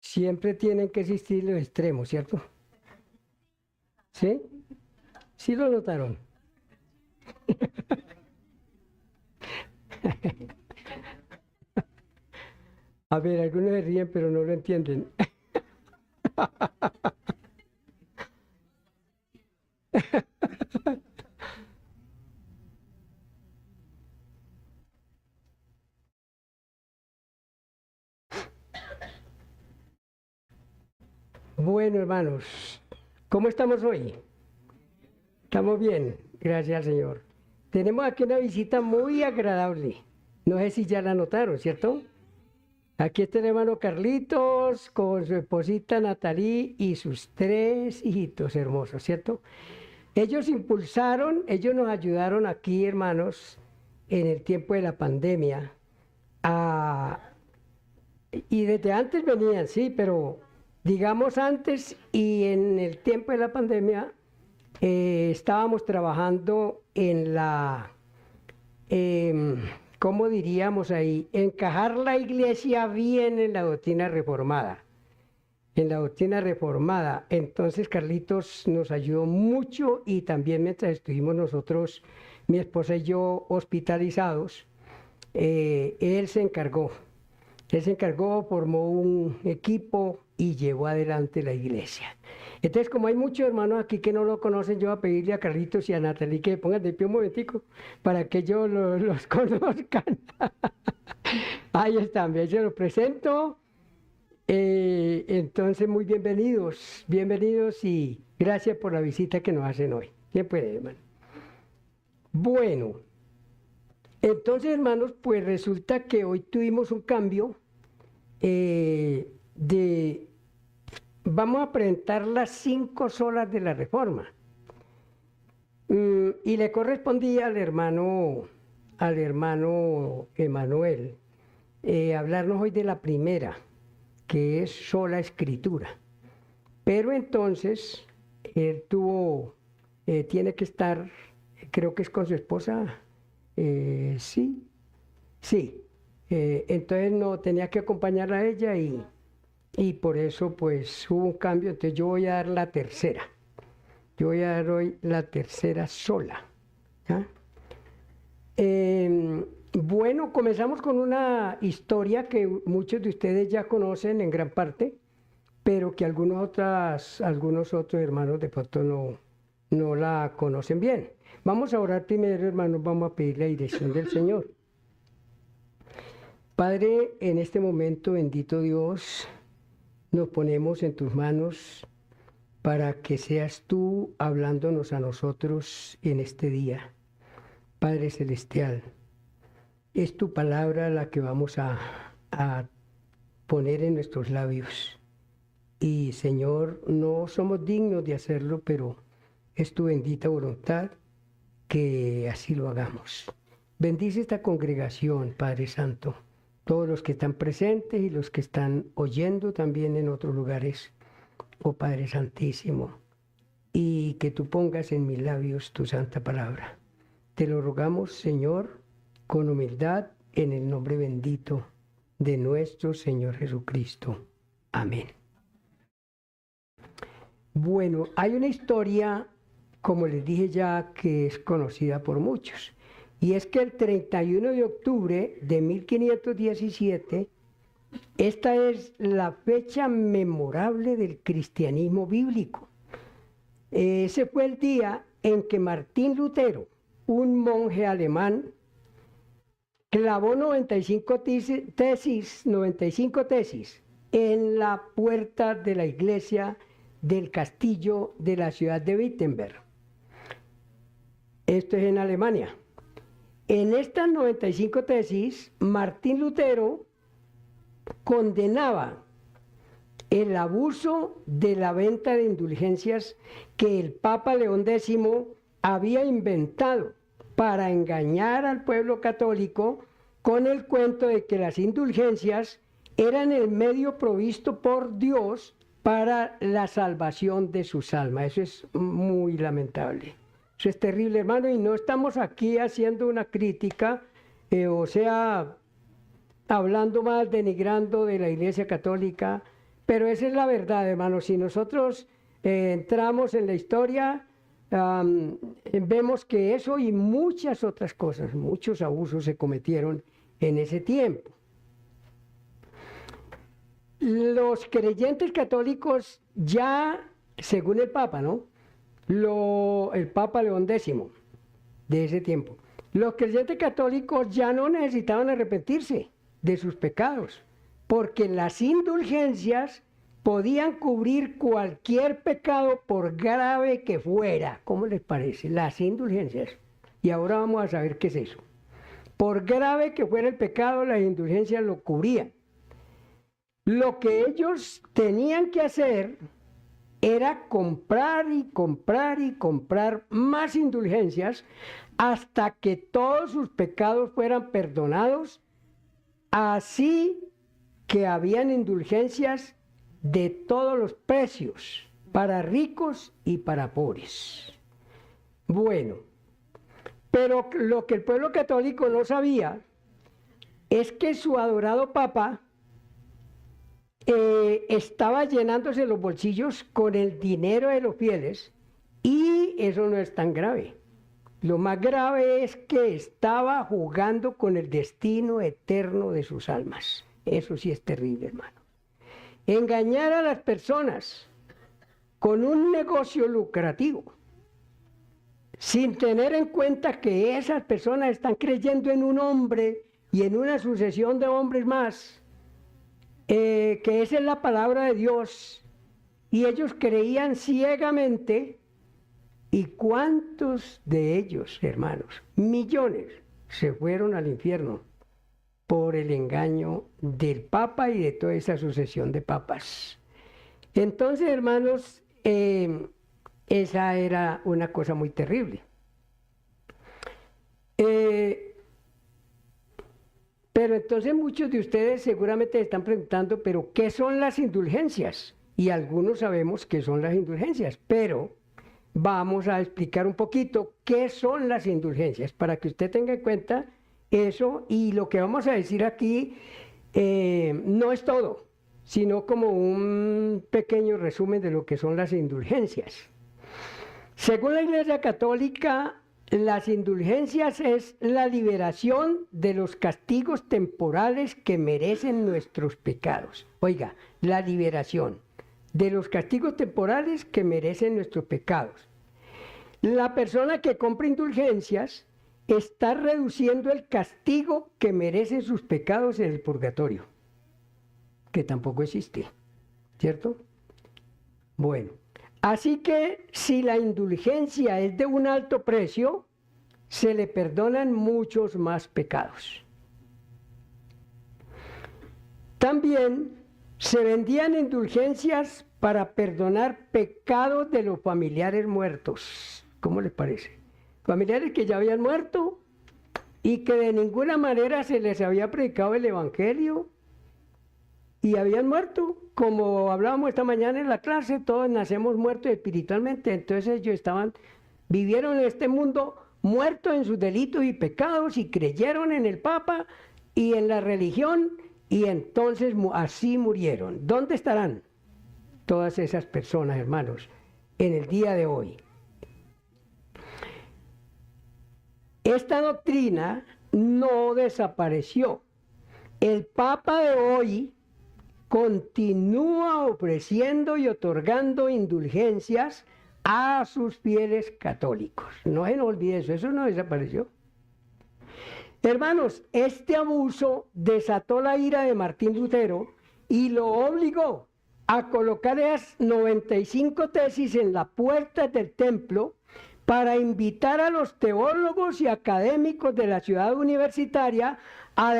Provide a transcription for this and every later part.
siempre tienen que existir los extremos, ¿cierto? ¿Sí? ¿Sí lo notaron? A ver, algunos se ríen, pero no lo entienden. Bueno, hermanos, ¿cómo estamos hoy? Estamos bien, gracias al Señor. Tenemos aquí una visita muy agradable. No sé si ya la notaron, ¿cierto? Aquí está el hermano Carlitos con su esposita Natalí y sus tres hijitos hermosos, ¿cierto? Ellos impulsaron, ellos nos ayudaron aquí, hermanos, en el tiempo de la pandemia. a- y desde antes venían, sí, pero digamos antes y en el tiempo de la pandemia estábamos trabajando en la, em, ¿cómo diríamos ahí? Encajar la iglesia bien en la doctrina reformada. En la doctrina reformada. Entonces Carlitos nos ayudó mucho y también mientras estuvimos nosotros, mi esposa y yo hospitalizados, él se encargó. Él se encargó, formó un equipo y llevó adelante la iglesia. Entonces, como hay muchos hermanos aquí que no lo conocen, yo voy a pedirle a Carlitos y a Natalie que pongan de pie un momentico para que ellos los conozcan. Ahí están, bien, yo los presento. Entonces, muy bienvenidos, bienvenidos y gracias por la visita que nos hacen hoy. ¿Quién puede, hermano? Bueno, entonces, hermanos, pues resulta que hoy tuvimos un cambio de... Vamos a presentar las 5 solas de la Reforma. Y le correspondía al hermano Emanuel, hablarnos hoy de la primera, que es sola escritura. Pero entonces, él tiene que estar, creo que es con su esposa, sí, sí. Entonces no tenía que acompañar a ella y por eso pues hubo un cambio. Entonces yo voy a dar la tercera. Yo voy a dar hoy la tercera sola. ¿Ya? Bueno, comenzamos con una historia que muchos de ustedes ya conocen en gran parte, pero que algunos otros hermanos de pronto no la conocen bien. Vamos a orar primero, hermanos, vamos a pedir la dirección del Señor. Padre, en este momento, bendito Dios, nos ponemos en tus manos para que seas tú hablándonos a nosotros en este día. Padre Celestial, es tu palabra la que vamos a poner en nuestros labios. Y Señor, no somos dignos de hacerlo, pero es tu bendita voluntad que así lo hagamos. Bendice esta congregación, Padre Santo, todos los que están presentes y los que están oyendo también en otros lugares, oh Padre Santísimo, y que tú pongas en mis labios tu santa palabra. Te lo rogamos, Señor, con humildad, en el nombre bendito de nuestro Señor Jesucristo. Amén. Bueno, hay una historia, como les dije ya, que es conocida por muchos. Y es que el 31 de octubre de 1517, esta es la fecha memorable del cristianismo bíblico. Ese fue el día en que Martín Lutero, un monje alemán, clavó 95 tesis en la puerta de la iglesia del castillo de la ciudad de Wittenberg. Esto es en Alemania. En estas 95 tesis, Martín Lutero condenaba el abuso de la venta de indulgencias que el Papa León X había inventado para engañar al pueblo católico con el cuento de que las indulgencias eran el medio provisto por Dios para la salvación de sus almas. Eso es muy lamentable. Eso es terrible, hermano, y no estamos aquí haciendo una crítica, o sea, hablando mal, denigrando de la Iglesia Católica, pero esa es la verdad, hermanos. Si nosotros entramos en la historia, vemos que eso y muchas otras cosas, muchos abusos se cometieron en ese tiempo. Los creyentes católicos ya, según el Papa, ¿no? El Papa León X de ese tiempo, los creyentes católicos ya no necesitaban arrepentirse de sus pecados, porque las indulgencias podían cubrir cualquier pecado por grave que fuera. ¿Cómo les parece? Las indulgencias. Y ahora vamos a saber qué es eso. Por grave que fuera el pecado, las indulgencias lo cubrían. Lo que ellos tenían que hacer era comprar y comprar y comprar más indulgencias hasta que todos sus pecados fueran perdonados, así que habían indulgencias de todos los precios, para ricos y para pobres. Bueno, pero lo que el pueblo católico no sabía es que su adorado Papa estaba llenándose los bolsillos con el dinero de los fieles, y eso no es tan grave. Lo más grave es que estaba jugando con el destino eterno de sus almas. Eso sí es terrible, hermano. Engañar a las personas con un negocio lucrativo, sin tener en cuenta que esas personas están creyendo en un hombre y en una sucesión de hombres más, que esa es la palabra de Dios, y ellos creían ciegamente. ¿Y cuántos de ellos, hermanos, millones, se fueron al infierno por el engaño del Papa y de toda esa sucesión de papas? Entonces, hermanos, esa era una cosa muy terrible. Pero entonces muchos de ustedes seguramente están preguntando, ¿pero qué son las indulgencias? Y algunos sabemos qué son las indulgencias, pero vamos a explicar un poquito qué son las indulgencias, para que usted tenga en cuenta eso, y lo que vamos a decir aquí no es todo, sino como un pequeño resumen de lo que son las indulgencias. Según la Iglesia Católica, las indulgencias es la liberación de los castigos temporales que merecen nuestros pecados. Oiga, la liberación de los castigos temporales que merecen nuestros pecados. La persona que compra indulgencias está reduciendo el castigo que merecen sus pecados en el purgatorio, que tampoco existe, ¿cierto? Bueno, así que si la indulgencia es de un alto precio, se le perdonan muchos más pecados. También se vendían indulgencias para perdonar pecados de los familiares muertos. ¿Cómo les parece? Familiares que ya habían muerto y que de ninguna manera se les había predicado el Evangelio y habían muerto. Como hablábamos esta mañana en la clase, todos nacemos muertos espiritualmente. Entonces ellos vivieron en este mundo muertos en sus delitos y pecados, y creyeron en el Papa y en la religión, y entonces así murieron. ¿Dónde estarán todas esas personas, hermanos, en el día de hoy? Esta doctrina no desapareció. El Papa de hoy continúa ofreciendo y otorgando indulgencias a sus fieles católicos. No se nos olvide eso no desapareció. Hermanos, este abuso desató la ira de Martín Lutero y lo obligó a colocar esas 95 tesis en la puerta del templo para invitar a los teólogos y académicos de la ciudad universitaria a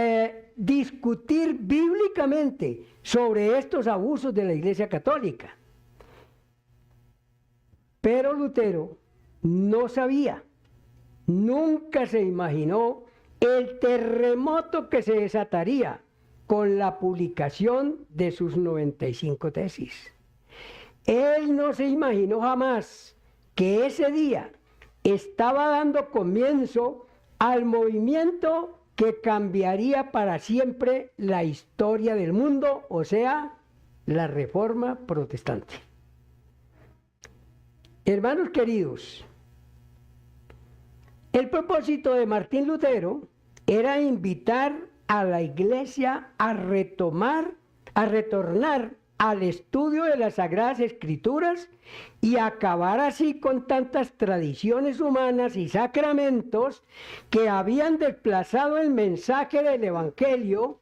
discutir bíblicamente sobre estos abusos de la Iglesia Católica. Pero Lutero no sabía, nunca se imaginó el terremoto que se desataría con la publicación de sus 95 tesis. Él no se imaginó jamás que ese día estaba dando comienzo al movimiento que cambiaría para siempre la historia del mundo, o sea, la Reforma Protestante. Hermanos queridos, el propósito de Martín Lutero era invitar a la Iglesia a retornar al estudio de las Sagradas Escrituras y acabar así con tantas tradiciones humanas y sacramentos que habían desplazado el mensaje del Evangelio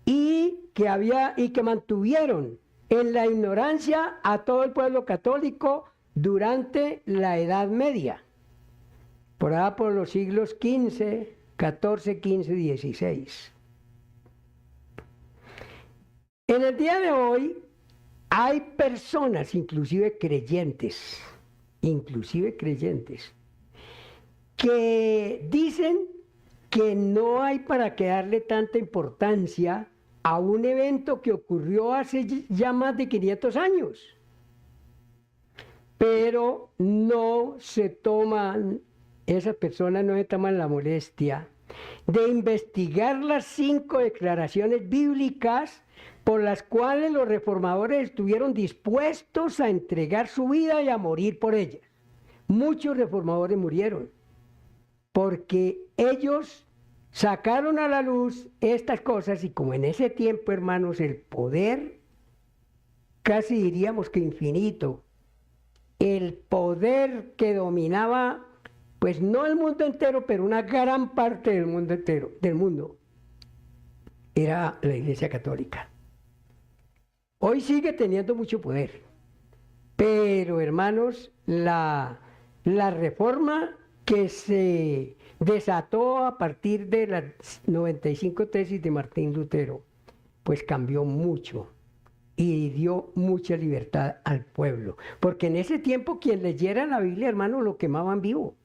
y que mantuvieron en la ignorancia a todo el pueblo católico durante la Edad Media, por allá por los siglos XV, XIV, XV y XVI. En el día de hoy hay personas, inclusive creyentes, que dicen que no hay para qué darle tanta importancia a un evento que ocurrió hace ya más de 500 años. Pero esas personas no se toman la molestia de investigar las 5 declaraciones bíblicas por las cuales los reformadores estuvieron dispuestos a entregar su vida y a morir por ellas. Muchos reformadores murieron porque ellos sacaron a la luz estas cosas, y como en ese tiempo, hermanos, el poder, casi diríamos que infinito, el poder que dominaba, pues no el mundo entero, pero una gran parte del mundo entero, era la Iglesia Católica. Hoy sigue teniendo mucho poder, pero hermanos, la reforma que se desató a partir de las 95 tesis de Martín Lutero, pues cambió mucho y dio mucha libertad al pueblo, porque en ese tiempo quien leyera la Biblia, hermano, lo quemaban vivo.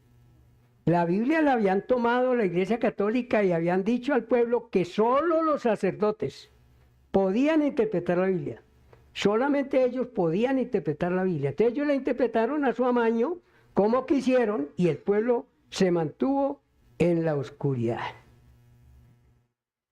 La Biblia la habían tomado la Iglesia Católica y habían dicho al pueblo que solo los sacerdotes podían interpretar la Biblia. Solamente ellos podían interpretar la Biblia. Entonces ellos la interpretaron a su amaño, como quisieron, y el pueblo se mantuvo en la oscuridad.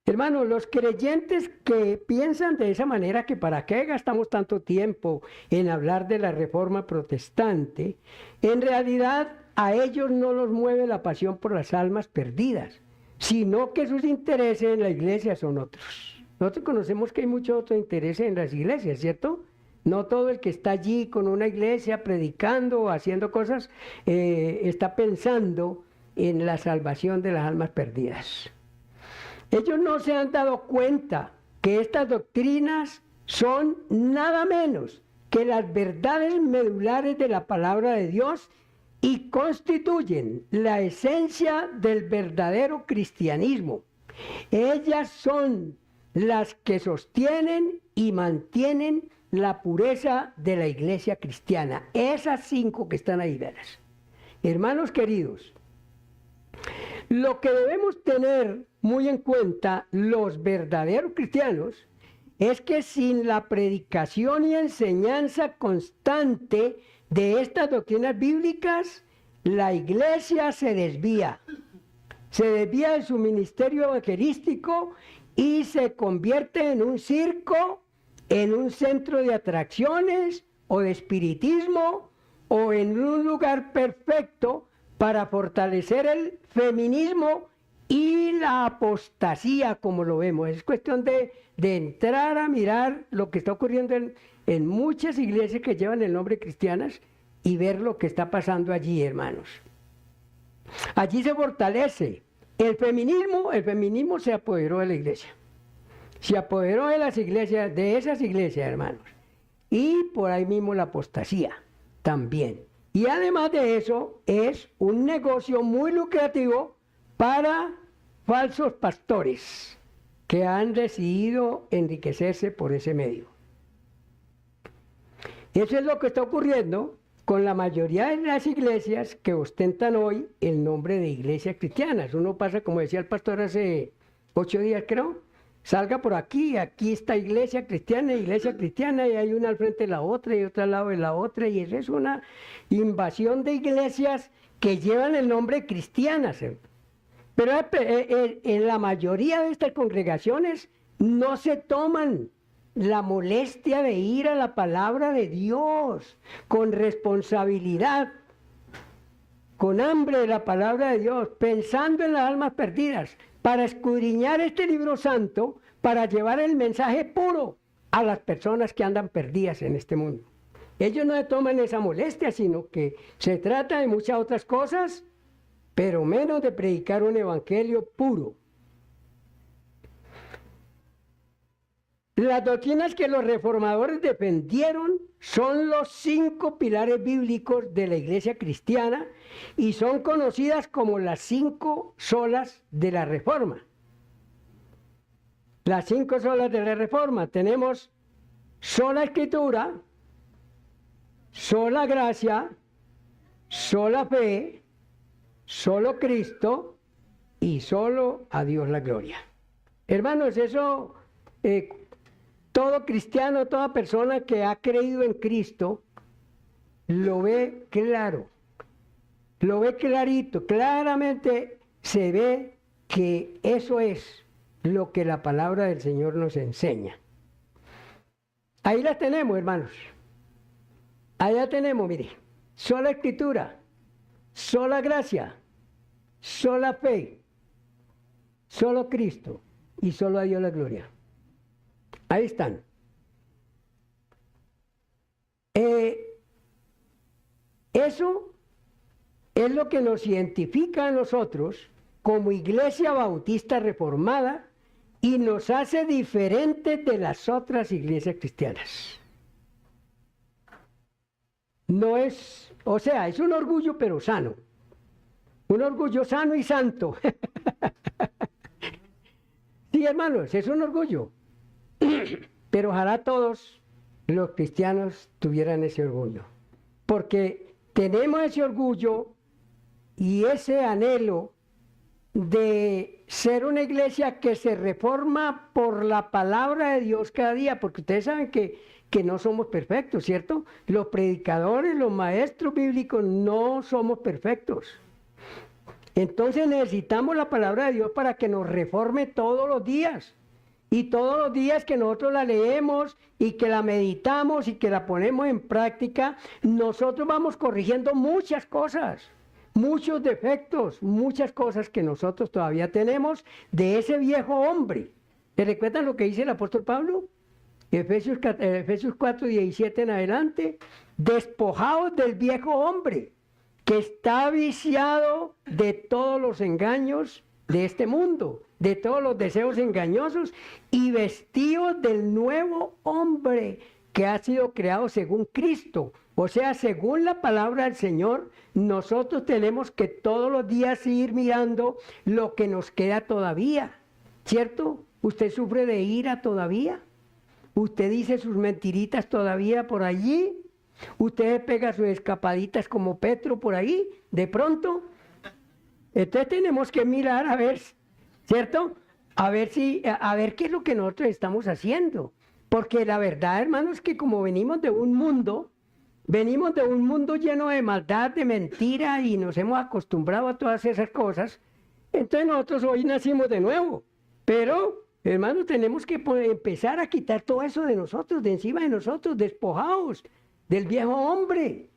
Hermanos, los creyentes que piensan de esa manera, que para qué gastamos tanto tiempo en hablar de la Reforma Protestante, en realidad a ellos no los mueve la pasión por las almas perdidas, sino que sus intereses en la iglesia son otros. Nosotros conocemos que hay muchos otros intereses en las iglesias, ¿cierto? No todo el que está allí con una iglesia predicando o haciendo cosas está pensando en la salvación de las almas perdidas. Ellos no se han dado cuenta que estas doctrinas son nada menos que las verdades medulares de la palabra de Dios y constituyen la esencia del verdadero cristianismo. Ellas son las que sostienen y mantienen la pureza de la iglesia cristiana. Esas 5 que están ahí, verás. Hermanos queridos, lo que debemos tener muy en cuenta los verdaderos cristianos es que sin la predicación y enseñanza constante de estas doctrinas bíblicas, la iglesia se desvía de su ministerio evangelístico y se convierte en un circo, en un centro de atracciones o de espiritismo, o en un lugar perfecto para fortalecer el feminismo y la apostasía, como lo vemos. Es cuestión de entrar a mirar lo que está ocurriendo en muchas iglesias que llevan el nombre cristianas y ver lo que está pasando allí, hermanos. Allí se fortalece el feminismo se apoderó de la iglesia, se apoderó de las iglesias, de esas iglesias, hermanos, y por ahí mismo la apostasía también. Y además de eso, es un negocio muy lucrativo para falsos pastores que han decidido enriquecerse por ese medio. Eso es lo que está ocurriendo con la mayoría de las iglesias que ostentan hoy el nombre de iglesias cristianas. Uno pasa, como decía el pastor hace 8 días, creo, salga por aquí está iglesia cristiana, y hay una al frente de la otra y otra al lado de la otra, y eso es una invasión de iglesias que llevan el nombre cristianas. Pero en la mayoría de estas congregaciones no se toman la molestia de ir a la palabra de Dios con responsabilidad, con hambre de la palabra de Dios, pensando en las almas perdidas, para escudriñar este libro santo, para llevar el mensaje puro a las personas que andan perdidas en este mundo. Ellos no se toman esa molestia, sino que se trata de muchas otras cosas, pero menos de predicar un evangelio puro. Las doctrinas que los reformadores defendieron son los 5 pilares bíblicos de la iglesia cristiana y son conocidas como las 5 solas de la Reforma. Las 5 solas de la Reforma. Tenemos sola Escritura, sola gracia, sola fe, solo Cristo y solo a Dios la gloria. Hermanos, eso... todo cristiano, toda persona que ha creído en Cristo, lo ve claro, lo ve clarito, claramente se ve que eso es lo que la palabra del Señor nos enseña. Ahí la tenemos, hermanos. Allá tenemos, mire, sola Escritura, sola gracia, sola fe, solo Cristo y solo a Dios la gloria. Ahí están. Eso es lo que nos identifica a nosotros como Iglesia Bautista Reformada y nos hace diferentes de las otras iglesias cristianas. No es, o sea, es un orgullo pero sano. Un orgullo sano y santo. Sí, hermanos, es un orgullo. Pero ojalá todos los cristianos tuvieran ese orgullo, porque tenemos ese orgullo y ese anhelo de ser una iglesia que se reforma por la palabra de Dios cada día, porque ustedes saben que no somos perfectos, ¿cierto? Los predicadores, los maestros bíblicos no somos perfectos. Entonces necesitamos la palabra de Dios para que nos reforme todos los días. Y todos los días que nosotros la leemos y que la meditamos y que la ponemos en práctica, nosotros vamos corrigiendo muchas cosas, muchos defectos, muchas cosas que nosotros todavía tenemos de ese viejo hombre. ¿Se recuerdan lo que dice el apóstol Pablo? Efesios 4, 17 en adelante, despojaos del viejo hombre que está viciado de todos los engaños de este mundo, de todos los deseos engañosos y vestidos del nuevo hombre que ha sido creado según Cristo. O sea, según la palabra del Señor, nosotros tenemos que todos los días ir mirando lo que nos queda todavía, ¿cierto? ¿Usted sufre de ira todavía? ¿Usted dice sus mentiritas todavía por allí? ¿Usted pega sus escapaditas como Petro por ahí, de pronto? Entonces tenemos que mirar a ver, ¿cierto? A ver qué es lo que nosotros estamos haciendo. Porque la verdad, hermanos, es que como venimos de un mundo lleno de maldad, de mentira, y nos hemos acostumbrado a todas esas cosas, entonces nosotros hoy nacimos de nuevo. Pero, hermanos, tenemos que empezar a quitar todo eso de nosotros, de encima de nosotros, despojados del viejo hombre.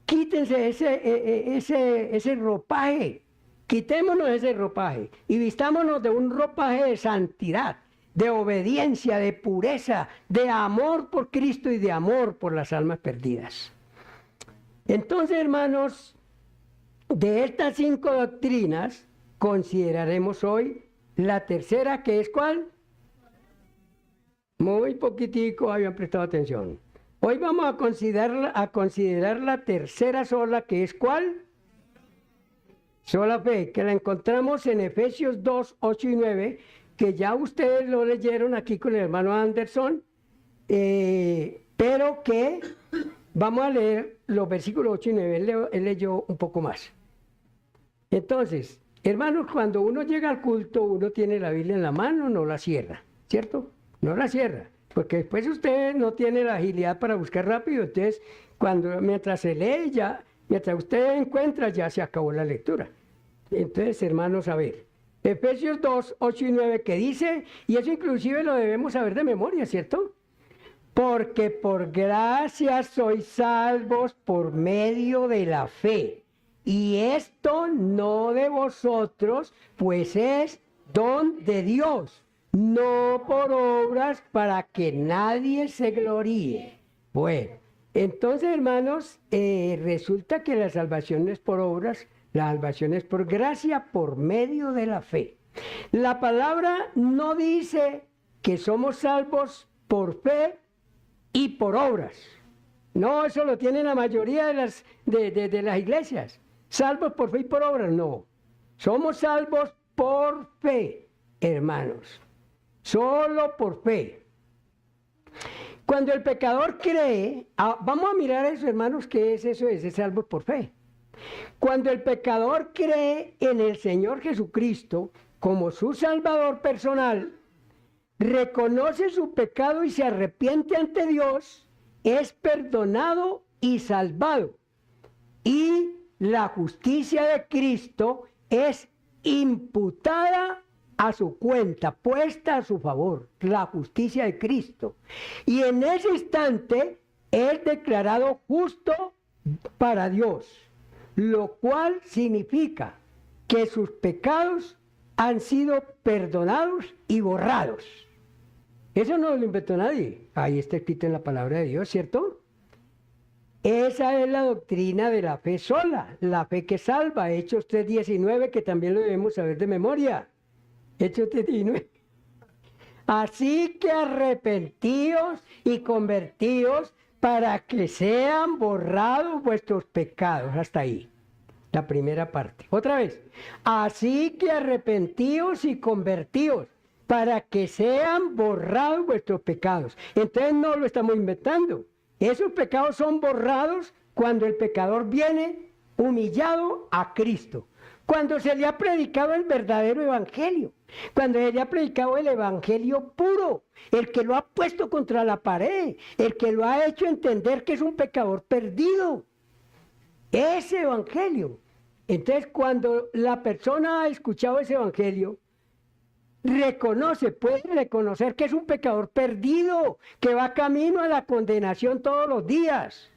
Quítense ese ropaje. Quitémonos ese ropaje y vistámonos de un ropaje de santidad, de obediencia, de pureza, de amor por Cristo y de amor por las almas perdidas. Entonces, hermanos, de estas 5 doctrinas, consideraremos hoy la tercera, que es ¿cuál? Muy poquitico habían prestado atención. Hoy vamos a considerar la tercera sola, que es ¿cuál? Sola fe, que la encontramos en Efesios 2, 8 y 9, que ya ustedes lo leyeron aquí con el hermano Anderson, pero que vamos a leer los versículos 8 y 9, él leyó un poco más. Entonces, hermanos, cuando uno llega al culto, uno tiene la Biblia en la mano, no la cierra, ¿cierto? No la cierra, porque después usted no tiene la agilidad para buscar rápido, entonces mientras se lee mientras usted encuentra, ya se acabó la lectura. Entonces, hermanos, a ver, Efesios 2, 8 y 9, que dice, y eso inclusive lo debemos saber de memoria, ¿cierto? Porque por gracia sois salvos por medio de la fe. Y esto no de vosotros, pues es don de Dios, no por obras para que nadie se gloríe. Bueno, entonces hermanos, resulta que la salvación no es por obras, la salvación es por gracia, por medio de la fe. La palabra no dice que somos salvos por fe y por obras. No, eso lo tienen la mayoría de las iglesias. Salvos por fe y por obras, no. Somos salvos por fe, hermanos. Solo por fe. Cuando el pecador cree, vamos a mirar eso, hermanos, ¿qué es eso? Es salvos por fe. Cuando el pecador cree en el Señor Jesucristo como su Salvador personal, reconoce su pecado y se arrepiente ante Dios, es perdonado y salvado. Y la justicia de Cristo es imputada a su cuenta, puesta a su favor, la justicia de Cristo. Y en ese instante es declarado justo para Dios, lo cual significa que sus pecados han sido perdonados y borrados. Eso no lo inventó nadie. Ahí está escrito en la palabra de Dios, ¿cierto? Esa es la doctrina de la fe sola, la fe que salva. Hechos 3:19, que también lo debemos saber de memoria. Hechos 3:19. Así que arrepentíos y convertíos para que sean borrados vuestros pecados. Hasta ahí, la primera parte. Otra vez. Así que arrepentíos y convertíos para que sean borrados vuestros pecados. Entonces no lo estamos inventando. Esos pecados son borrados cuando el pecador viene humillado a Cristo. Cuando se le ha predicado el verdadero evangelio. Cuando se le ha predicado el evangelio puro. El que lo ha puesto contra la pared. El que lo ha hecho entender que es un pecador perdido. Ese evangelio. Entonces cuando la persona ha escuchado ese evangelio, puede reconocer que es un pecador perdido, que va camino a la condenación todos los días.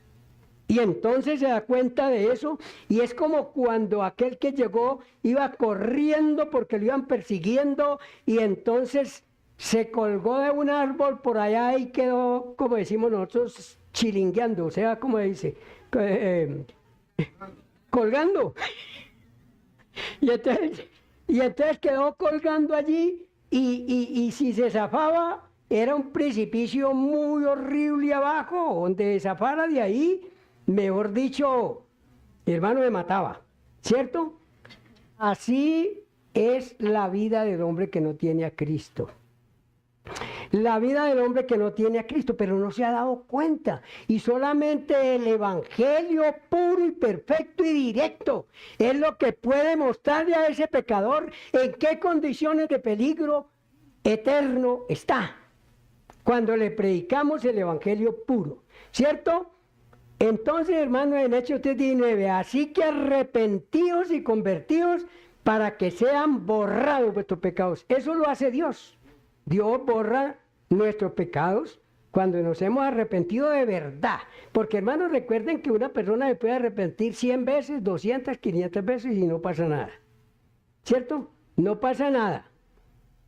Y entonces se da cuenta de eso, y es como cuando aquel que llegó iba corriendo porque lo iban persiguiendo, y entonces se colgó de un árbol por allá y quedó, como decimos nosotros, chilingueando, o sea, como dice, colgando. Y entonces quedó colgando allí y si se zafaba era un precipicio muy horrible abajo, donde zafara de ahí, mejor dicho, hermano, me mataba, ¿cierto? Así es la vida del hombre que no tiene a Cristo. La vida del hombre que no tiene a Cristo, pero no se ha dado cuenta. Y solamente el evangelio puro y perfecto y directo es lo que puede mostrarle a ese pecador en qué condiciones de peligro eterno está. Cuando le predicamos el evangelio puro, ¿cierto? Entonces, hermanos, en Hechos 3:19, así que arrepentíos y convertíos para que sean borrados vuestros pecados. Eso lo hace Dios. Dios borra nuestros pecados cuando nos hemos arrepentido de verdad. Porque, hermanos, recuerden que una persona se puede arrepentir 100 veces, 200, 500 veces y no pasa nada. ¿Cierto? No pasa nada.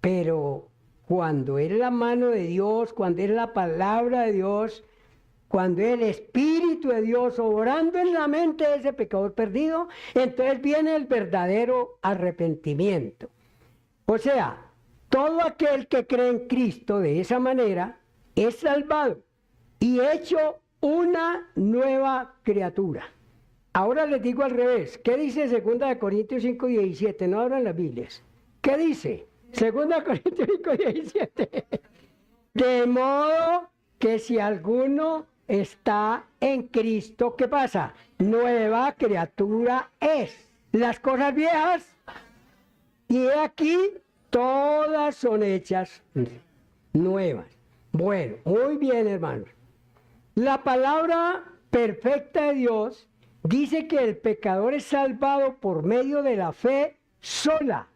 Pero cuando es la mano de Dios, cuando es la palabra de Dios, cuando es el Espíritu de Dios obrando en la mente de ese pecador perdido, entonces viene el verdadero arrepentimiento. O sea, todo aquel que cree en Cristo de esa manera es salvado y hecho una nueva criatura. Ahora les digo al revés. ¿Qué dice 2 Corintios 5:17? No abran las Biblias. ¿Qué dice? 2 Corintios 5:17. De modo que si alguno está en Cristo, ¿qué pasa? Nueva criatura es. Las cosas viejas, y he aquí, todas son hechas nuevas. Bueno, muy bien, hermanos. La palabra perfecta de Dios dice que el pecador es salvado por medio de la fe sola.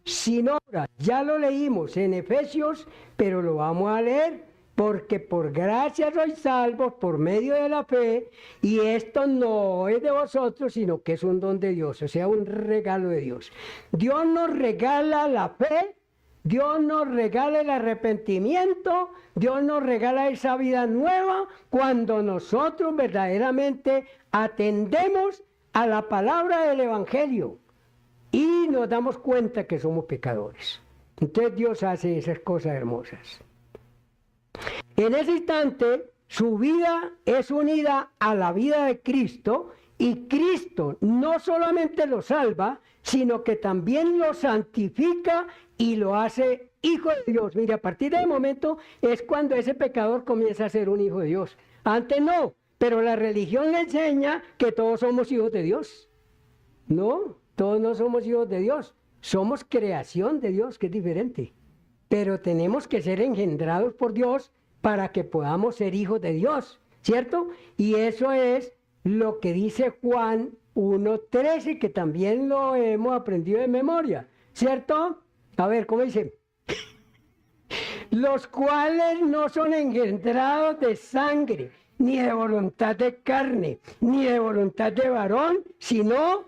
sin obras. Ya lo leímos en Efesios, pero lo vamos a leer. Porque por gracia sois salvos por medio de la fe, y esto no es de vosotros, sino que es un don de Dios, o sea, un regalo de Dios. Dios nos regala la fe, Dios nos regala el arrepentimiento, Dios nos regala esa vida nueva cuando nosotros verdaderamente atendemos a la palabra del Evangelio y nos damos cuenta que somos pecadores. Entonces Dios hace esas cosas hermosas. En ese instante, su vida es unida a la vida de Cristo, y Cristo no solamente lo salva, sino que también lo santifica y lo hace hijo de Dios. Mire, a partir de ese momento es cuando ese pecador comienza a ser un hijo de Dios. Antes no, pero la religión le enseña que todos somos hijos de Dios. No, todos no somos hijos de Dios. Somos creación de Dios, que es diferente. Pero tenemos que ser engendrados por Dios para que podamos ser hijos de Dios, ¿cierto? Y eso es lo que dice Juan 1:13, que también lo hemos aprendido de memoria, ¿cierto? A ver, ¿cómo dice? Los cuales no son engendrados de sangre, ni de voluntad de carne, ni de voluntad de varón, sino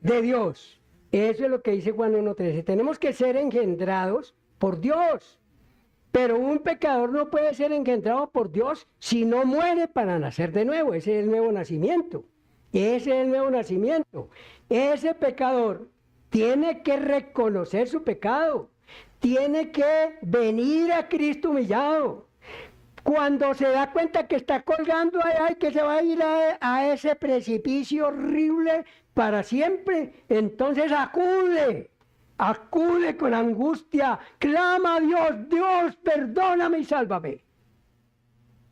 de Dios. Eso es lo que dice Juan 1:13. Tenemos que ser engendrados por Dios. Pero un pecador no puede ser engendrado por Dios si no muere para nacer de nuevo. Ese es el nuevo nacimiento. Ese es el nuevo nacimiento. Ese pecador tiene que reconocer su pecado. Tiene que venir a Cristo humillado. Cuando se da cuenta que está colgando ahí, que se va a ir a ese precipicio horrible para siempre, entonces acude con angustia, clama a Dios, Dios, perdóname y sálvame.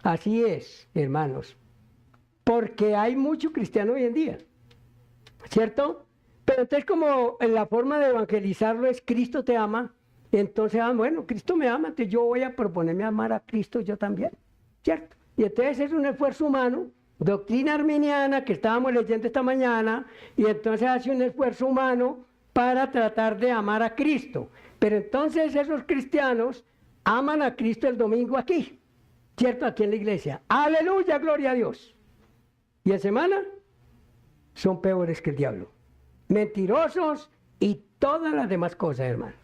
Así es, hermanos, porque hay mucho cristiano hoy en día, ¿cierto? Pero entonces, como la forma de evangelizarlo es Cristo te ama, entonces, bueno, Cristo me ama, entonces yo voy a proponerme amar a Cristo yo también, ¿cierto? Y entonces es un esfuerzo humano, doctrina arminiana que estábamos leyendo esta mañana, y entonces hace un esfuerzo humano para tratar de amar a Cristo. Pero entonces esos cristianos aman a Cristo el domingo aquí, ¿cierto? Aquí en la iglesia. Aleluya, gloria a Dios. Y en semana son peores que el diablo. Mentirosos y todas las demás cosas, hermano.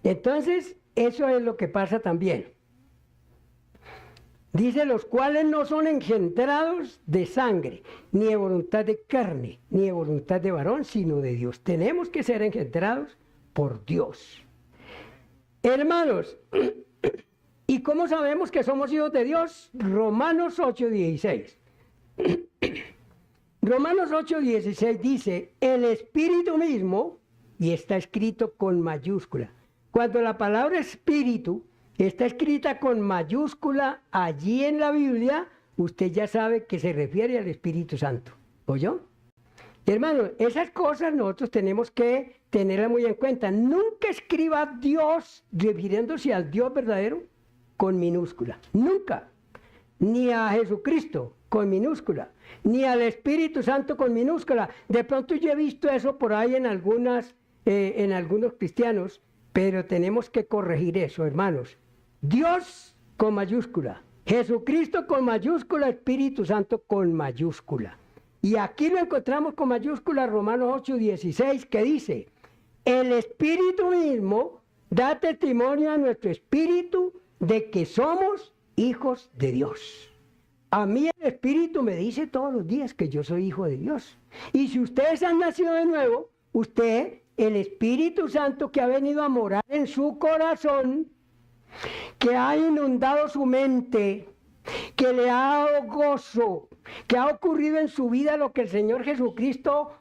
Entonces, eso es lo que pasa también. Dice, los cuales no son engendrados de sangre, ni de voluntad de carne, ni de voluntad de varón, sino de Dios. Tenemos que ser engendrados por Dios. Hermanos, ¿y cómo sabemos que somos hijos de Dios? Romanos 8:16. Romanos 8:16 dice, el Espíritu mismo, y está escrito con mayúscula. Cuando la palabra Espíritu está escrita con mayúscula allí en la Biblia, usted ya sabe que se refiere al Espíritu Santo. ¿Oyó? Hermano, esas cosas nosotros tenemos que tenerlas muy en cuenta. Nunca escriba Dios refiriéndose al Dios verdadero con minúscula. Nunca. Ni a Jesucristo con minúscula. Ni al Espíritu Santo con minúscula. De pronto yo he visto eso por ahí en algunos cristianos, pero tenemos que corregir eso, hermanos. Dios con mayúscula, Jesucristo con mayúscula, Espíritu Santo con mayúscula. Y aquí lo encontramos con mayúscula, Romanos 8:16, que dice, el Espíritu mismo da testimonio a nuestro espíritu de que somos hijos de Dios. A mí el Espíritu me dice todos los días que yo soy hijo de Dios. Y si ustedes han nacido de nuevo, usted, el Espíritu Santo que ha venido a morar en su corazón, que ha inundado su mente, que le ha dado gozo, que ha ocurrido en su vida lo que el Señor Jesucristo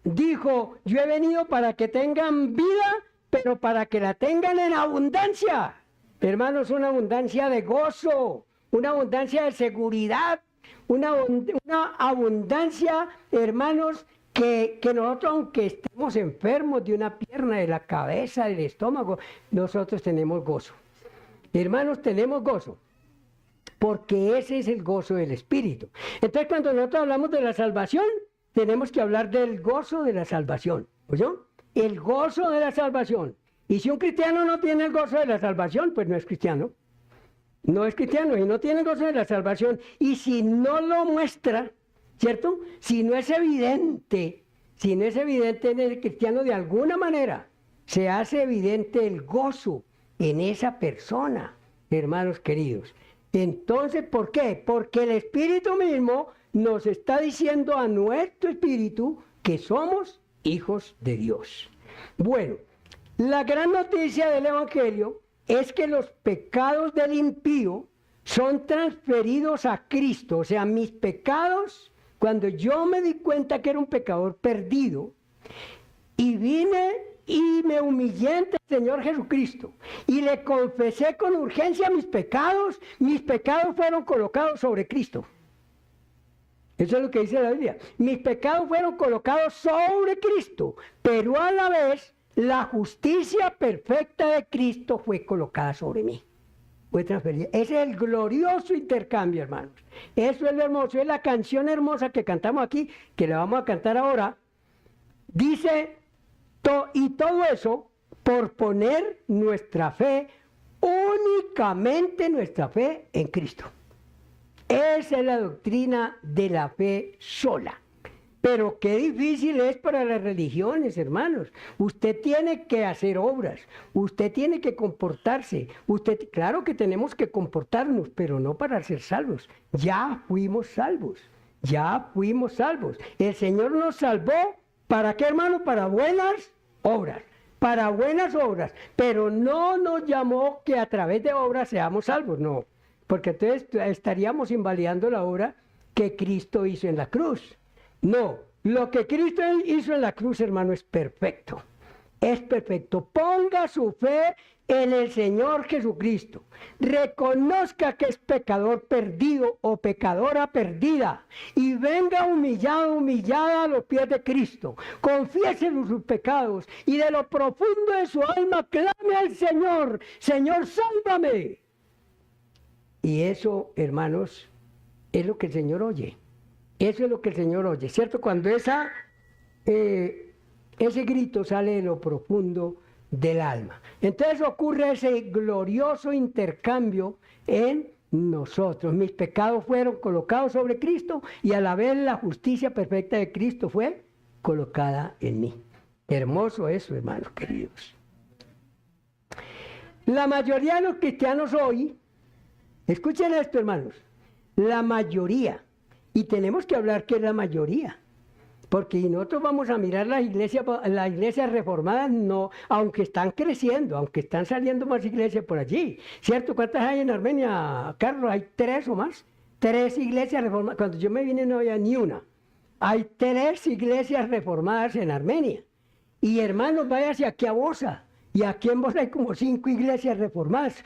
dijo, yo he venido para que tengan vida, pero para que la tengan en abundancia. Hermanos, una abundancia de gozo, una abundancia de seguridad, una abundancia, hermanos, que nosotros, aunque estemos enfermos de una pierna, de la cabeza, del estómago, nosotros tenemos gozo. Hermanos, tenemos gozo, porque ese es el gozo del Espíritu. Entonces, cuando nosotros hablamos de la salvación, tenemos que hablar del gozo de la salvación, ¿oyó? el gozo de la salvación. Y si un cristiano no tiene el gozo de la salvación, pues no es cristiano. No es cristiano y no tiene el gozo de la salvación. Y si no lo muestra, ¿cierto? Si no es evidente en el cristiano de alguna manera, se hace evidente el gozo en esa persona, hermanos queridos. Entonces, ¿por qué? Porque el Espíritu mismo nos está diciendo a nuestro espíritu que somos hijos de Dios. Bueno, la gran noticia del Evangelio es que los pecados del impío son transferidos a Cristo. O sea, mis pecados, cuando yo me di cuenta que era un pecador perdido, y vine y me humillé ante el Señor Jesucristo, y le confesé con urgencia mis pecados fueron colocados sobre Cristo. Eso es lo que dice la Biblia. Mis pecados fueron colocados sobre Cristo, pero a la vez la justicia perfecta de Cristo fue colocada sobre mí. Fue transferida. Ese es el glorioso intercambio, hermanos. Eso es lo hermoso. Es la canción hermosa que cantamos aquí, que la vamos a cantar ahora. Dice, y todo eso por poner nuestra fe, únicamente nuestra fe en Cristo. Esa es la doctrina de la fe sola. Pero qué difícil es para las religiones, hermanos. Usted tiene que hacer obras, usted tiene que comportarse. Claro que tenemos que comportarnos, pero no para ser salvos. Ya fuimos salvos, ya fuimos salvos. El Señor nos salvó, ¿para qué, hermano? Para buenas obras. Para buenas obras. Pero no nos llamó que a través de obras seamos salvos, no. Porque entonces estaríamos invalidando la obra que Cristo hizo en la cruz. No, lo que Cristo hizo en la cruz, hermano, es perfecto. Es perfecto. Ponga su fe en el Señor Jesucristo. Reconozca que es pecador perdido o pecadora perdida. Y venga humillado, humillada a los pies de Cristo. Confiese sus pecados y de lo profundo de su alma clame al Señor. Señor, sálvame. Y eso, hermanos, es lo que el Señor oye. Eso es lo que el Señor oye, ¿cierto? Cuando ese grito sale de lo profundo del alma. Entonces ocurre ese glorioso intercambio en nosotros. Mis pecados fueron colocados sobre Cristo y a la vez la justicia perfecta de Cristo fue colocada en mí. Hermoso eso, hermanos queridos. La mayoría de los cristianos hoy, escuchen esto, hermanos, la mayoría. Y tenemos que hablar que es la mayoría, porque nosotros vamos a mirar las iglesias reformadas, no, aunque están creciendo, aunque están saliendo más iglesias por allí, ¿cierto? ¿Cuántas hay en Armenia, Carlos? ¿Hay 3 o más? 3 iglesias reformadas. Cuando yo me vine no había ni una. Hay 3 iglesias reformadas en Armenia. Y hermanos, váyase aquí a Bosa. Y aquí en Bosa hay como 5 iglesias reformadas.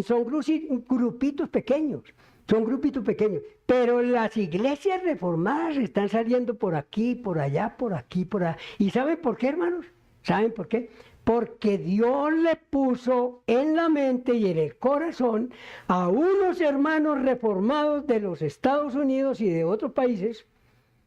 Son grupitos pequeños. Son grupitos pequeños, pero las iglesias reformadas están saliendo por aquí, por allá, por aquí, por allá. ¿Y saben por qué, hermanos? ¿Saben por qué? Porque Dios le puso en la mente y en el corazón a unos hermanos reformados de los Estados Unidos y de otros países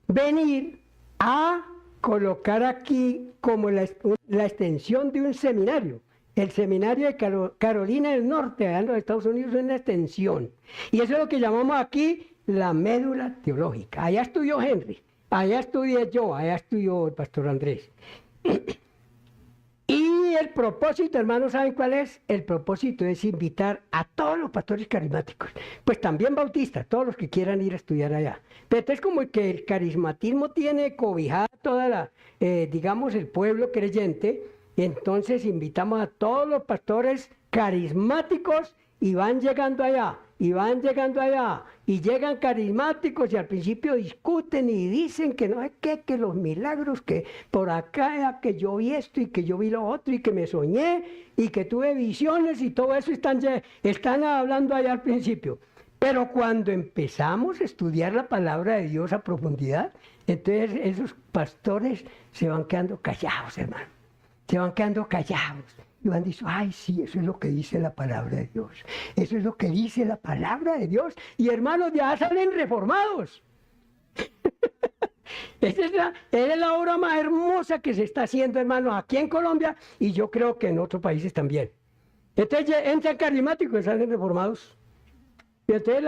venir a colocar aquí como la extensión de un seminario. El seminario de Carolina del Norte, allá en los Estados Unidos, es una extensión. Y eso es lo que llamamos aquí la médula teológica. Allá estudió Henry, allá estudié yo, allá estudió el pastor Andrés. Y el propósito, hermanos, ¿saben cuál es? El propósito es invitar a todos los pastores carismáticos, pues también bautistas, todos los que quieran ir a estudiar allá. Pero entonces como que el carismatismo tiene cobijada toda digamos, el pueblo creyente. Entonces invitamos a todos los pastores carismáticos y van llegando allá, y llegan carismáticos y al principio discuten y dicen que no es que los milagros, que por acá, que yo vi esto y que yo vi lo otro y que me soñé y que tuve visiones y todo eso están hablando allá al principio. Pero cuando empezamos a estudiar la palabra de Dios a profundidad, entonces esos pastores se van quedando callados, hermano. Se van quedando callados y van diciendo, ay, sí, eso es lo que dice la palabra de Dios. Eso es lo que dice la palabra de Dios. Y hermanos, ya salen reformados. Esa es la obra más hermosa que se está haciendo, hermanos, aquí en Colombia y yo creo que en otros países también. Entonces entran carismáticos y salen reformados. Y entonces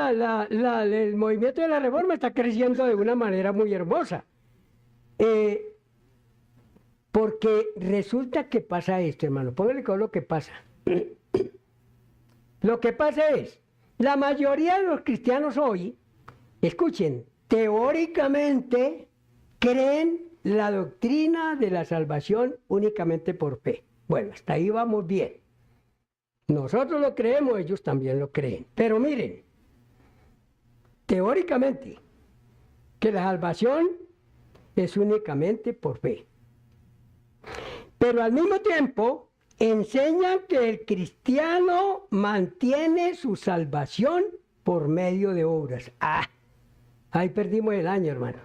el movimiento de la reforma está creciendo de una manera muy hermosa. Porque resulta que pasa esto, hermano. Póngale con lo que pasa. Lo que pasa es, la mayoría de los cristianos hoy, escuchen, teóricamente creen la doctrina de la salvación únicamente por fe. Bueno, hasta ahí vamos bien. Nosotros lo creemos, ellos también lo creen. Pero miren, teóricamente, que la salvación es únicamente por fe. Pero al mismo tiempo, enseñan que el cristiano mantiene su salvación por medio de obras. Ah, ahí perdimos el año, hermano.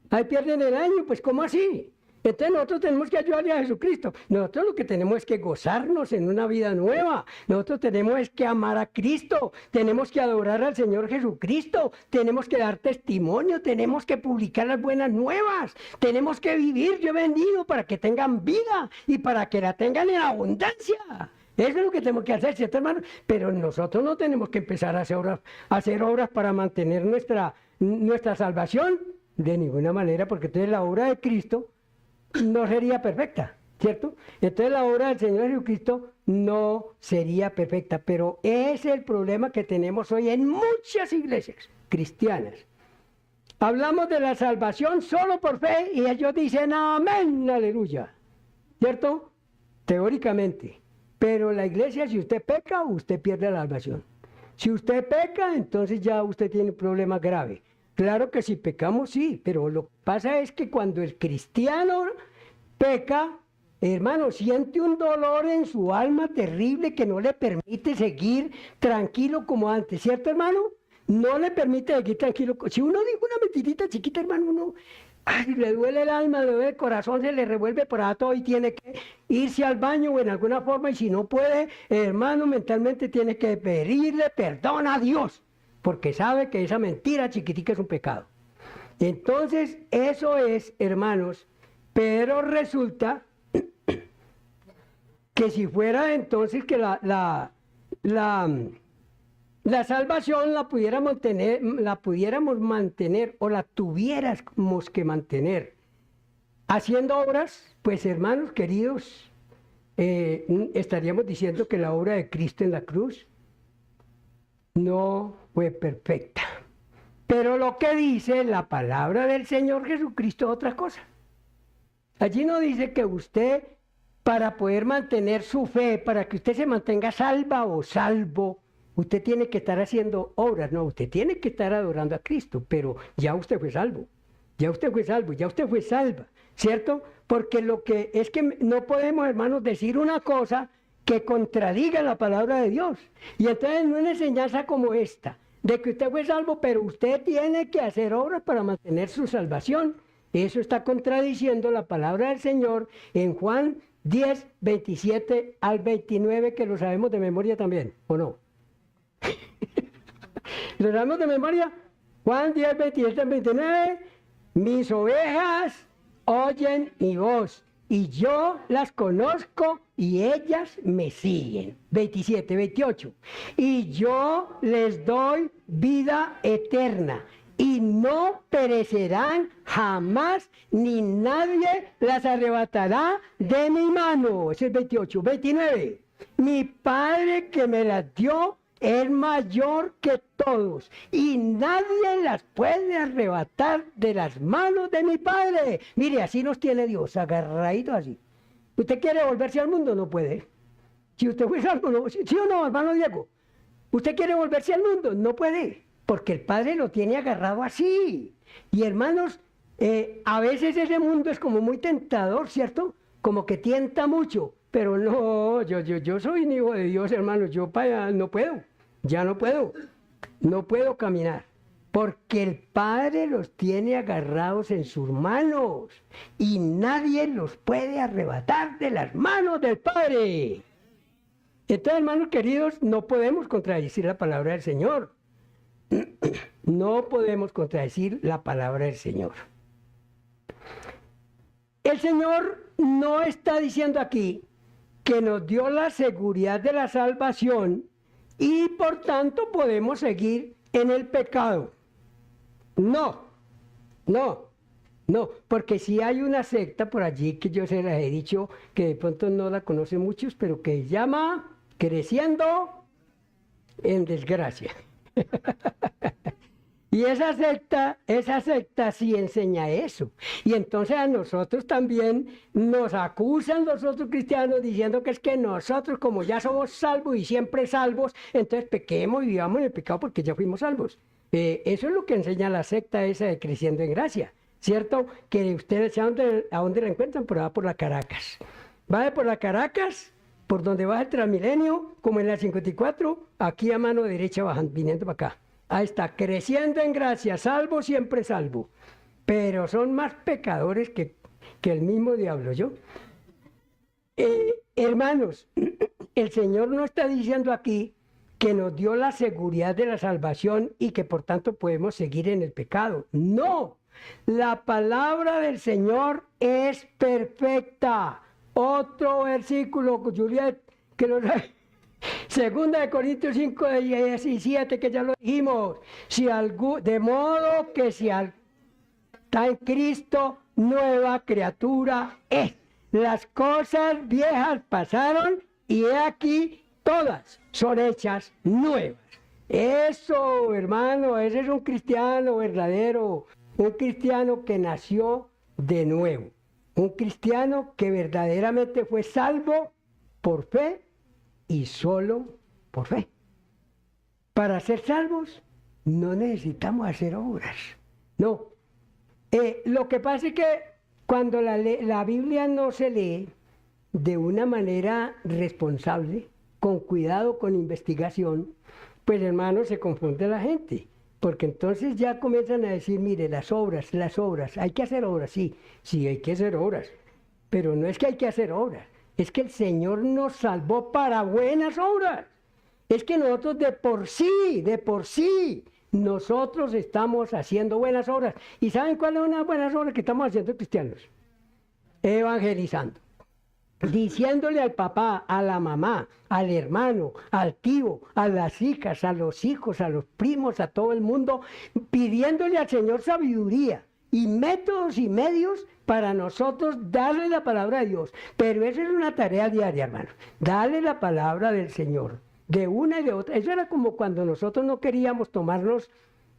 Ahí pierden el año, pues ¿cómo así? Entonces nosotros tenemos que ayudarle a Jesucristo. Nosotros lo que tenemos es que gozarnos en una vida nueva. Nosotros tenemos es que amar a Cristo. Tenemos que adorar al Señor Jesucristo. Tenemos que dar testimonio. Tenemos que publicar las buenas nuevas. Tenemos que vivir. Yo he venido para que tengan vida y para que la tengan en abundancia. Eso es lo que tenemos que hacer, ¿cierto, hermano? Pero nosotros no tenemos que empezar a hacer obras para mantener nuestra salvación de ninguna manera, porque entonces la obra de Cristo no sería perfecta, ¿cierto? Entonces la obra del Señor Jesucristo no sería perfecta, pero ese es el problema que tenemos hoy en muchas iglesias cristianas. Hablamos de la salvación solo por fe y ellos dicen amén, aleluya, ¿cierto? Teóricamente, pero la iglesia, si usted peca, usted pierde la salvación. Si usted peca, entonces ya usted tiene un problema grave. Claro que si pecamos, sí, pero lo que pasa es que cuando el cristiano peca, hermano, siente un dolor en su alma terrible que no le permite seguir tranquilo como antes, ¿cierto, hermano? No le permite seguir tranquilo. Si uno dijo una mentirita chiquita, hermano, uno le duele el alma, le duele el corazón, se le revuelve para todo y tiene que irse al baño o en alguna forma, y si no puede, hermano, mentalmente tiene que pedirle perdón a Dios, porque sabe que esa mentira chiquitica es un pecado. Entonces, eso es, hermanos, pero resulta que si fuera entonces que la salvación la pudiéramos mantener o la tuviéramos que mantener haciendo obras, pues hermanos queridos, estaríamos diciendo que la obra de Cristo en la cruz no fue perfecta. Pero lo que dice la palabra del Señor Jesucristo es otra cosa. Allí no dice que usted, para poder mantener su fe, para que usted se mantenga salva o salvo, usted tiene que estar haciendo obras. No, usted tiene que estar adorando a Cristo, pero ya usted fue salvo. Ya usted fue salvo, ya usted fue salva, ¿cierto? Porque lo que es que no podemos, hermanos, decir una cosa que contradiga la palabra de Dios. Y entonces en una enseñanza como esta, de que usted fue salvo, pero usted tiene que hacer obras para mantener su salvación, eso está contradiciendo la palabra del Señor en Juan 10, 27 al 29, que lo sabemos de memoria también, ¿o no? ¿Lo sabemos de memoria? Juan 10, 27 al 29, mis ovejas oyen mi voz, y yo las conozco y ellas me siguen. 27, 28. Y yo les doy vida eterna y no perecerán jamás, ni nadie las arrebatará de mi mano. Ese es 28. 29. Mi Padre que me las dio es mayor que todos y nadie las puede arrebatar de las manos de mi Padre. Mire, así nos tiene Dios, agarradito así. ¿Usted quiere volverse al mundo? No puede. Si usted fue salvo, no. ¿Sí o no, hermano Diego? ¿Usted quiere volverse al mundo? No puede, porque el Padre lo tiene agarrado así. Y hermanos, a veces ese mundo es como muy tentador, ¿cierto? Como que tienta mucho, pero no, yo soy un hijo de Dios, hermanos, yo para allá no puedo. Ya no puedo caminar, porque el Padre los tiene agarrados en sus manos y nadie los puede arrebatar de las manos del Padre. Entonces, hermanos queridos, no podemos contradecir la palabra del Señor. No podemos contradecir la palabra del Señor. El Señor no está diciendo aquí que nos dio la seguridad de la salvación y por tanto podemos seguir en el pecado. No, porque si hay una secta por allí que yo se las he dicho, que de pronto no la conocen muchos, pero que se llama Creciendo en Desgracia. Y esa secta sí enseña eso. Y entonces a nosotros también nos acusan los otros cristianos diciendo que es que nosotros como ya somos salvos y siempre salvos, entonces pequemos y vivamos en el pecado porque ya fuimos salvos. Eso es lo que enseña la secta esa de Creciendo en Gracia, ¿cierto? Que ustedes, ¿a dónde la encuentran? Por allá por la Caracas. Va por la Caracas, por donde baja el Transmilenio, como en la 54, aquí a mano derecha bajan, viniendo para acá. Ahí está, Creciendo en Gracia, salvo, siempre salvo. Pero son más pecadores que el mismo diablo, ¿yo? Hermanos, el Señor no está diciendo aquí que nos dio la seguridad de la salvación y que por tanto podemos seguir en el pecado. No, la palabra del Señor es perfecta. Otro versículo, Juliet, que lo... Segunda de Corintios 5, 17, que ya lo dijimos. De modo que si está en Cristo, nueva criatura es. Las cosas viejas pasaron y he aquí todas son hechas nuevas. Eso, hermano, ese es un cristiano verdadero. Un cristiano que nació de nuevo. Un cristiano que verdaderamente fue salvo por fe y solo por fe. Para ser salvos no necesitamos hacer obras. No. Lo que pasa es que cuando la Biblia no se lee de una manera responsable, con cuidado, con investigación, pues hermano, se confunde la gente. Porque entonces ya comienzan a decir, mire, las obras, hay que hacer obras, sí, hay que hacer obras. Pero no es que hay que hacer obras. Es que el Señor nos salvó para buenas obras. Es que nosotros de por sí, nosotros estamos haciendo buenas obras. ¿Y saben cuáles son las buenas obras que estamos haciendo cristianos? Evangelizando. Diciéndole al papá, a la mamá, al hermano, al tío, a las hijas, a los hijos, a los primos, a todo el mundo, pidiéndole al Señor sabiduría y métodos y medios para nosotros darle la palabra de Dios. Pero esa es una tarea diaria, hermano. Darle la palabra del Señor, de una y de otra. Eso era como cuando nosotros no queríamos tomarnos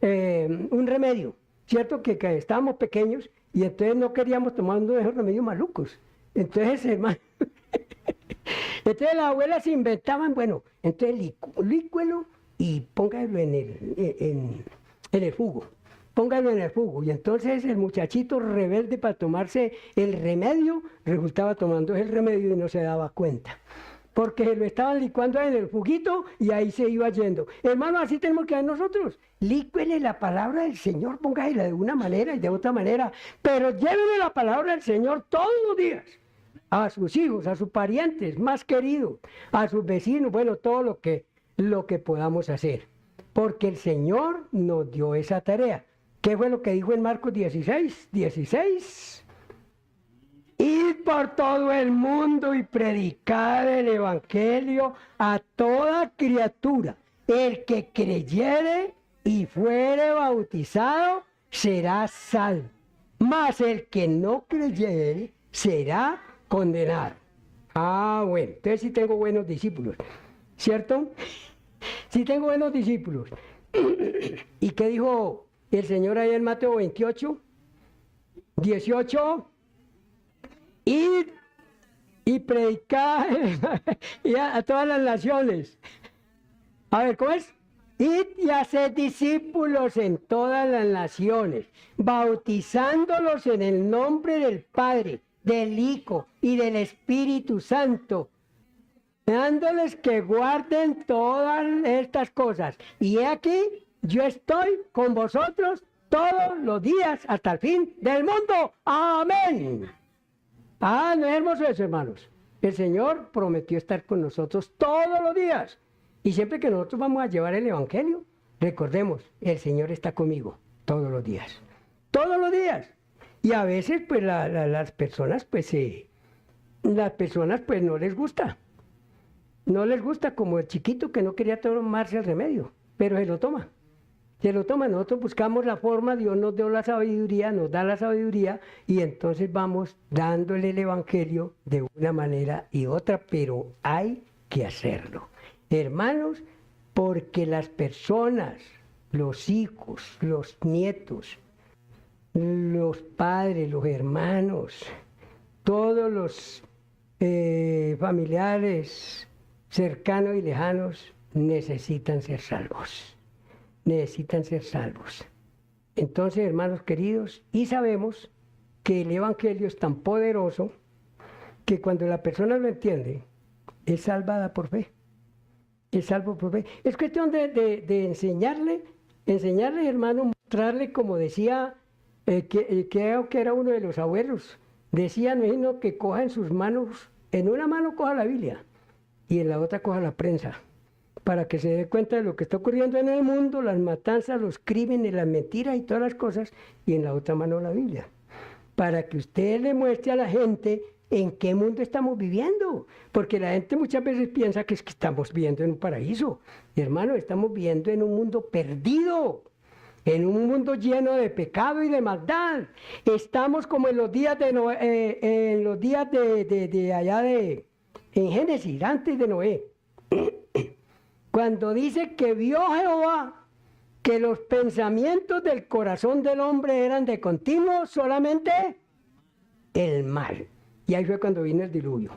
un remedio, ¿cierto? Que estábamos pequeños y entonces no queríamos tomar uno de esos remedios malucos. Entonces, hermano, entonces las abuelas inventaban, bueno, entonces lícuelo y póngalo en el jugo. Póngalo en el jugo. Y entonces el muchachito rebelde para tomarse el remedio, resultaba tomando el remedio y no se daba cuenta. Porque lo estaban licuando en el juguito y ahí se iba yendo. Hermano, así tenemos que hacer nosotros. Lícuele la palabra del Señor, póngala de una manera y de otra manera. Pero llévele la palabra del Señor todos los días. A sus hijos, a sus parientes más queridos, a sus vecinos, bueno, todo lo que podamos hacer. Porque el Señor nos dio esa tarea. ¿Qué fue lo que dijo en Marcos 16? Id por todo el mundo y predicad el evangelio a toda criatura. El que creyere y fuere bautizado será salvo. Mas el que no creyere será condenado. Bueno, entonces sí tengo buenos discípulos, ¿cierto? Sí tengo buenos discípulos. ¿Y qué dijo el Señor ahí en Mateo 28? 18. Id y predicar a todas las naciones. A ver, ¿cómo es? Id y haced discípulos en todas las naciones, bautizándolos en el nombre del Padre, del Hijo y del Espíritu Santo, dándoles que guarden todas estas cosas. Y he aquí, yo estoy con vosotros todos los días hasta el fin del mundo. Amén. ¿No es hermoso eso, hermanos? El Señor prometió estar con nosotros todos los días. Y siempre que nosotros vamos a llevar el Evangelio, recordemos, el Señor está conmigo todos los días. Todos los días. Y a veces pues las personas pues no les gusta. No les gusta, como el chiquito que no quería tomarse el remedio, pero se lo toma. Se lo toma, nosotros buscamos la forma, Dios nos dio la sabiduría, nos da la sabiduría y entonces vamos dándole el Evangelio de una manera y otra, pero hay que hacerlo. Hermanos, porque las personas, los hijos, los nietos, los padres, los hermanos, todos los familiares cercanos y lejanos necesitan ser salvos. Necesitan ser salvos. Entonces, hermanos queridos, y sabemos que el Evangelio es tan poderoso que cuando la persona lo entiende, es salvada por fe. Es salvo por fe. Es cuestión de enseñarle, hermano, mostrarle, como decía, creo que era uno de los abuelos, decía, no, que coja en sus manos, en una mano coja la Biblia y en la otra coja la prensa, para que se dé cuenta de lo que está ocurriendo en el mundo, las matanzas, los crímenes, las mentiras y todas las cosas, y en la otra mano la Biblia, para que usted le muestre a la gente en qué mundo estamos viviendo, porque la gente muchas veces piensa que es que estamos viviendo en un paraíso. Hermano, estamos viviendo en un mundo perdido, en un mundo lleno de pecado y de maldad. Estamos como en los días de Noé, en Génesis, antes de Noé. Cuando dice que vio Jehová que los pensamientos del corazón del hombre eran de continuo solamente el mal. Y ahí fue cuando vino el diluvio.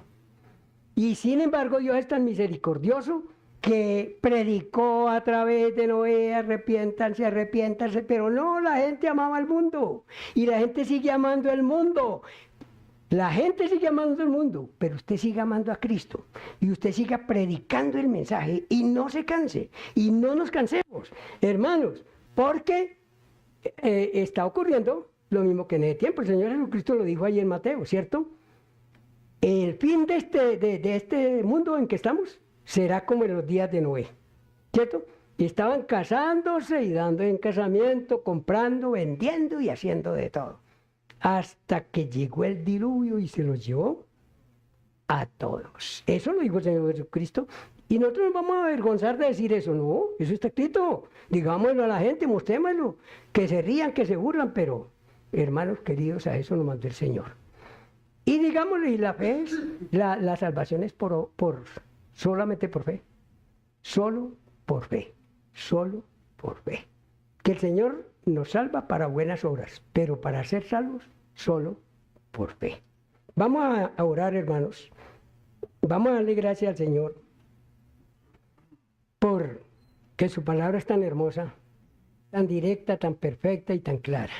Y sin embargo Dios es tan misericordioso que predicó a través de Noé, arrepiéntanse, pero no, la gente amaba el mundo. Y la gente sigue amando el mundo. La gente sigue amando el mundo, pero usted sigue amando a Cristo y usted siga predicando el mensaje y no se canse y no nos cansemos, hermanos, porque está ocurriendo lo mismo que en ese tiempo. El Señor Jesucristo lo dijo ahí en Mateo, ¿cierto? El fin de este mundo en que estamos será como en los días de Noé, ¿cierto? Y estaban casándose y dando en casamiento, comprando, vendiendo y haciendo de todo. Hasta que llegó el diluvio y se los llevó a todos. Eso lo dijo el Señor Jesucristo. Y nosotros nos vamos a avergonzar de decir eso, no, eso está escrito. Digámoslo a la gente, mostrémoslo, que se rían, que se burlan, pero hermanos queridos, a eso nos mandó el Señor. Y digámosle, y la fe es, la salvación es solamente por fe, solo por fe, solo por fe. Que el Señor nos salva para buenas obras, pero para ser salvos solo por fe. Vamos a orar, hermanos. Vamos a darle gracias al Señor por que su palabra es tan hermosa, tan directa, tan perfecta y tan clara.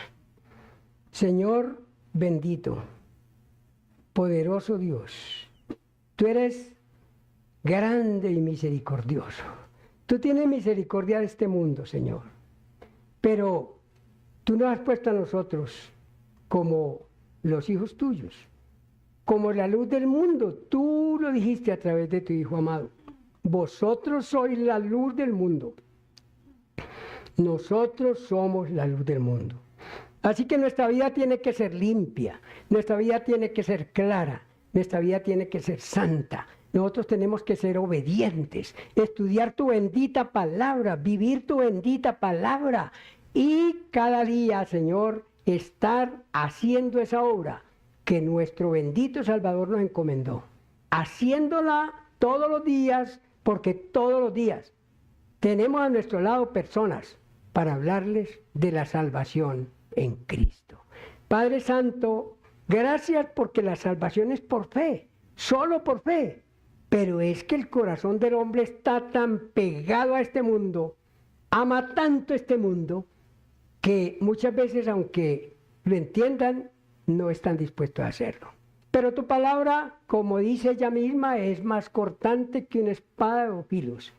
Señor bendito, poderoso Dios, tú eres grande y misericordioso. Tú tienes misericordia de este mundo, Señor, pero tú nos has puesto a nosotros como los hijos tuyos, como la luz del mundo. Tú lo dijiste a través de tu Hijo amado. Vosotros sois la luz del mundo. Nosotros somos la luz del mundo. Así que nuestra vida tiene que ser limpia, nuestra vida tiene que ser clara, nuestra vida tiene que ser santa. Nosotros tenemos que ser obedientes, estudiar tu bendita palabra, vivir tu bendita palabra y cada día, Señor, estar haciendo esa obra que nuestro bendito Salvador nos encomendó. Haciéndola todos los días, porque todos los días tenemos a nuestro lado personas para hablarles de la salvación en Cristo. Padre Santo, gracias porque la salvación es por fe, solo por fe. Pero es que el corazón del hombre está tan pegado a este mundo, ama tanto este mundo, que muchas veces, aunque lo entiendan, no están dispuestos a hacerlo. Pero tu palabra, como dice ella misma, es más cortante que una espada de dos filos,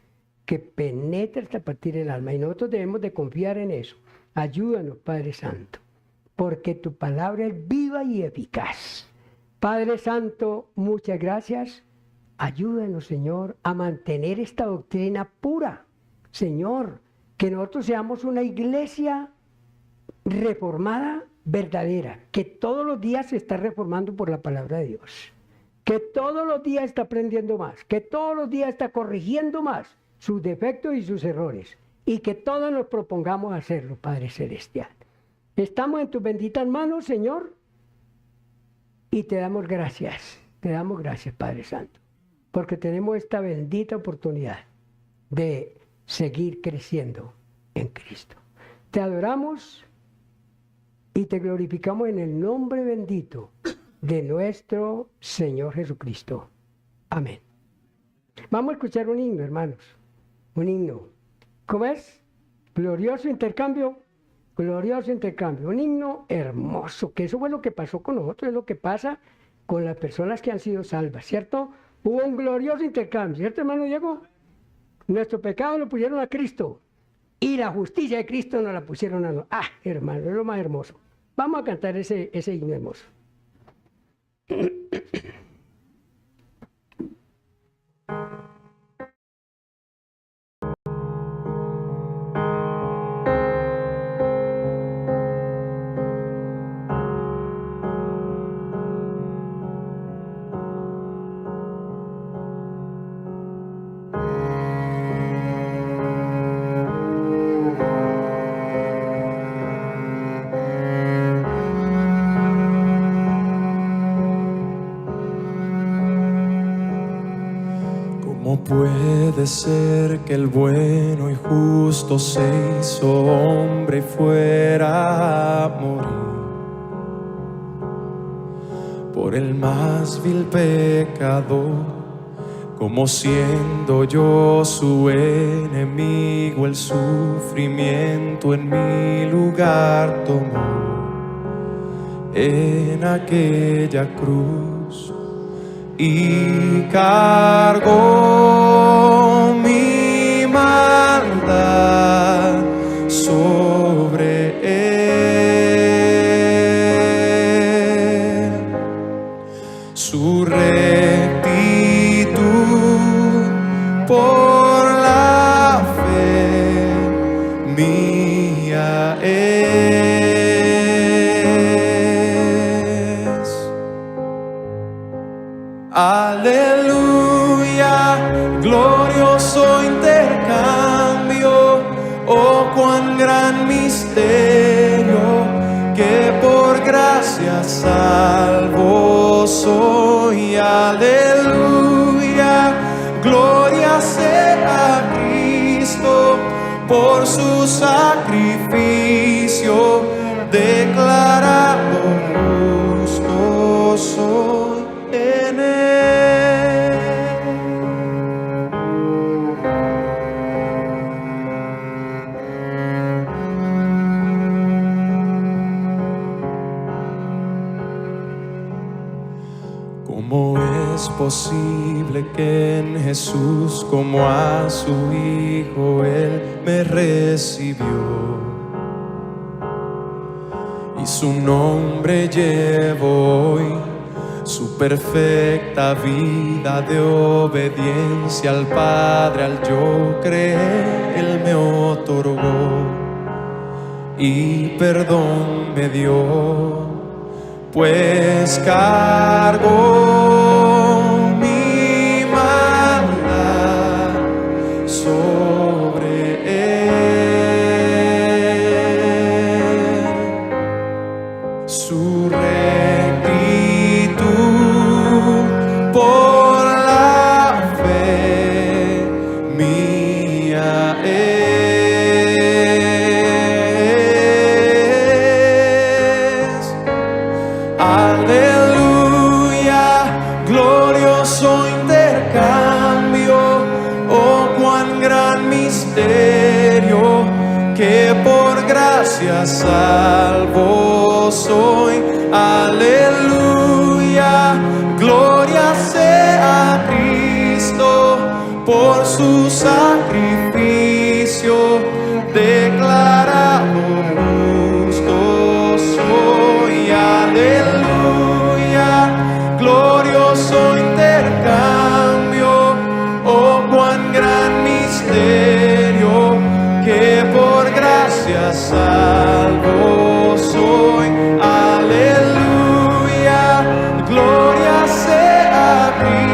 que penetra hasta partir el alma. Y nosotros debemos de confiar en eso. Ayúdanos, Padre Santo, porque tu palabra es viva y eficaz. Padre Santo, muchas gracias. Ayúdanos, Señor, a mantener esta doctrina pura. Señor, que nosotros seamos una iglesia reformada verdadera, que todos los días se está reformando por la palabra de Dios, que todos los días está aprendiendo más, que todos los días está corrigiendo más sus defectos y sus errores, y que todos nos propongamos hacerlo, Padre Celestial. Estamos en tus benditas manos, Señor, y te damos gracias, Padre Santo, porque tenemos esta bendita oportunidad de seguir creciendo en Cristo. Te adoramos y te glorificamos en el nombre bendito de nuestro Señor Jesucristo. Amén. Vamos a escuchar un himno, hermanos. Un himno. ¿Cómo es? Glorioso intercambio. Glorioso intercambio. Un himno hermoso, que eso fue lo que pasó con nosotros, es lo que pasa con las personas que han sido salvas, ¿cierto? Hubo un glorioso intercambio, ¿cierto, hermano Diego? Nuestro pecado lo pusieron a Cristo y la justicia de Cristo nos la pusieron a nosotros. Ah, hermano, es lo más hermoso. Vamos a cantar ese himno hermoso. ¿Cómo puede ser que el bueno y justo se hizo hombre y fuera a morir por el más vil pecador? Como siendo yo su enemigo, el sufrimiento en mi lugar tomó en aquella cruz y cargó mi maldad sobre él. Su rectitud por la fe mía es. Aleluya, glorioso intercambio, oh cuán gran misterio, que por gracia salvo soy. Aleluya, gloria sea a Cristo por su sacrificio, declarado justo soy en él. ¿Cómo es posible que en Jesús, como a su Hijo, Él me recibió? Y su nombre llevo hoy, su perfecta vida de obediencia al Padre, al yo creer, Él me otorgó y perdón me dio. Pues cargó mi maldad sobre él. Su rectitud por la fe mía es. Aleluya, glorioso intercambio, oh cuán gran misterio, que por gracia salvo soy. Aleluya, gloria sea a Cristo por su sacrificio, declarado justo soy. Aleluya, glorioso intercambio, oh cuán gran misterio, que por gracia salvo mí.